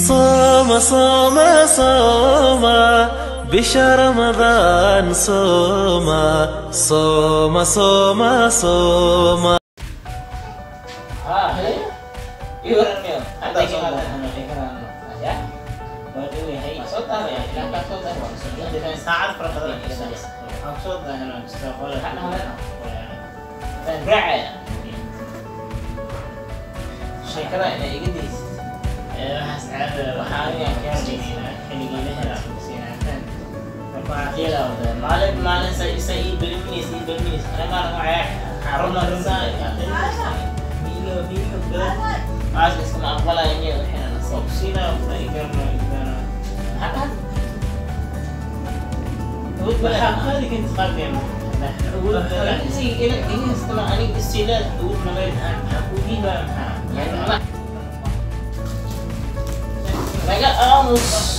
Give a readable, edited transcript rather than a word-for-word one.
صوم صوم صوم بشهر رمضان صوم صوم صوم صوم. maalin sa ii bilmiis ana maana waxay xaruna runta biyo aas iskama aqbalaya inay waxaan sina ay garno hada waxa qali kan taqaabeen ini istilah ani istilah uud nabad aku diba yani laga aamus